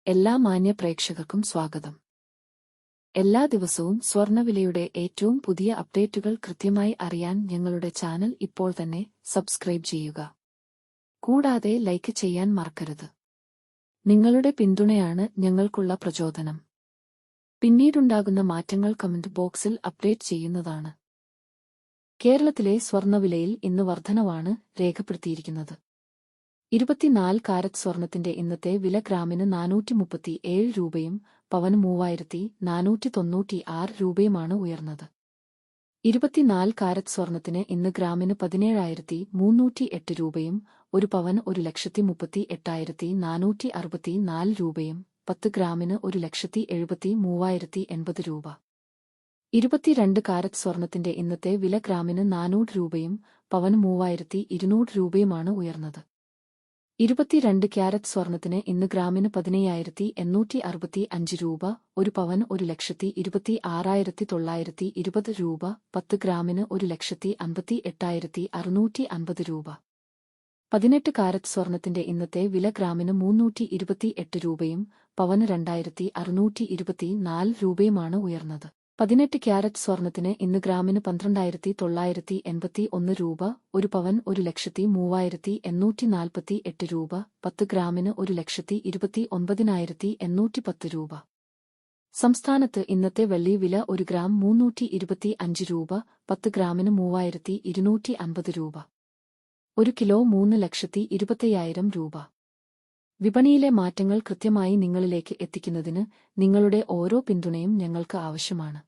എല്ലാ മാന്യ പ്രേക്ഷകർക്കും സ്വാഗതം. എല്ലാ ദിവസവും സ്വർണ്ണവിലയുടെ ഏറ്റവും പുതിയ അപ്ഡേറ്റുകൾ കൃത്യമായി അറിയാൻ ഞങ്ങളുടെ ചാനൽ ഇപ്പോൾ തന്നെ സബ്സ്ക്രൈബ് ചെയ്യുക. കൂടാതെ ലൈക്ക് ചെയ്യാൻ മറക്കരുത്. നിങ്ങളുടെ പിന്തുണയാണ് ഞങ്ങൾക്കുള്ള പ്രചോദനം. പിന്നീടുണ്ടാകുന്ന മാറ്റങ്ങൾ കമന്റ് ബോക്സിൽ അപ്ഡേറ്റ് ചെയ്യുന്നതാണ്. കേരളത്തിലെ സ്വർണ്ണവിലയിൽ ഇന്ന് വർധനവാണ് രേഖപ്പെടുത്തിയിരിക്കുന്നത്. 24 കാരറ്റ് സ്വർണത്തിന്റെ ഇന്നത്തെ വില ഗ്രാമിന് 437 രൂപയും പവന് 3496 രൂപയുമാണ് ഉയർന്നത്. 24 കാരറ്റ് സ്വർണത്തിന് ഇന്ന് ഗ്രാമിന് 17,308 രൂപയും ഒരു പവന് 1,38,464 രൂപയും 10 ഗ്രാമിന് 1,73,080 രൂപ. 22 കാരറ്റ് സ്വർണത്തിന്റെ ഇന്നത്തെ വില ഗ്രാമിന് 400 രൂപയും പവന് 3,200 രൂപയുമാണ് ഉയർന്നത്. 22 ക്യാരറ്റ് സ്വർണത്തിന് ഇന്ന് ഗ്രാമിന് 15,865 രൂപ, ഒരു പവന് 1,26,920 രൂപ, 10 ഗ്രാമിന് 1,58,650 രൂപ. 18 കാരറ്റ് സ്വർണത്തിന്റെ ഇന്നത്തെ വില ഗ്രാമിന് 328 രൂപയും പവന് 2,624 രൂപയുമാണ് ഉയർന്നത്. 18 ക്യാരറ്റ് സ്വർണത്തിന് ഇന്ന് ഗ്രാമിന് 12,981 രൂപ, ഒരു പവൻ 1,03,848 രൂപ, 10 ഗ്രാമിന് 1,29,810 രൂപ. സംസ്ഥാനത്ത് ഇന്നത്തെ വെള്ളി വില 1 ഗ്രാം 325 രൂപ, 10 ഗ്രാമിന് 3,250 രൂപ. 1 കിലോ 3,25,000 രൂപ. വിപണിയിലെ മാറ്റങ്ങൾ കൃത്യമായി നിങ്ങളിലേക്ക് എത്തിക്കുന്നതിന് നിങ്ങളുടെ ഓരോ പിന്തുണയും ഞങ്ങൾക്ക് ആവശ്യമാണ്.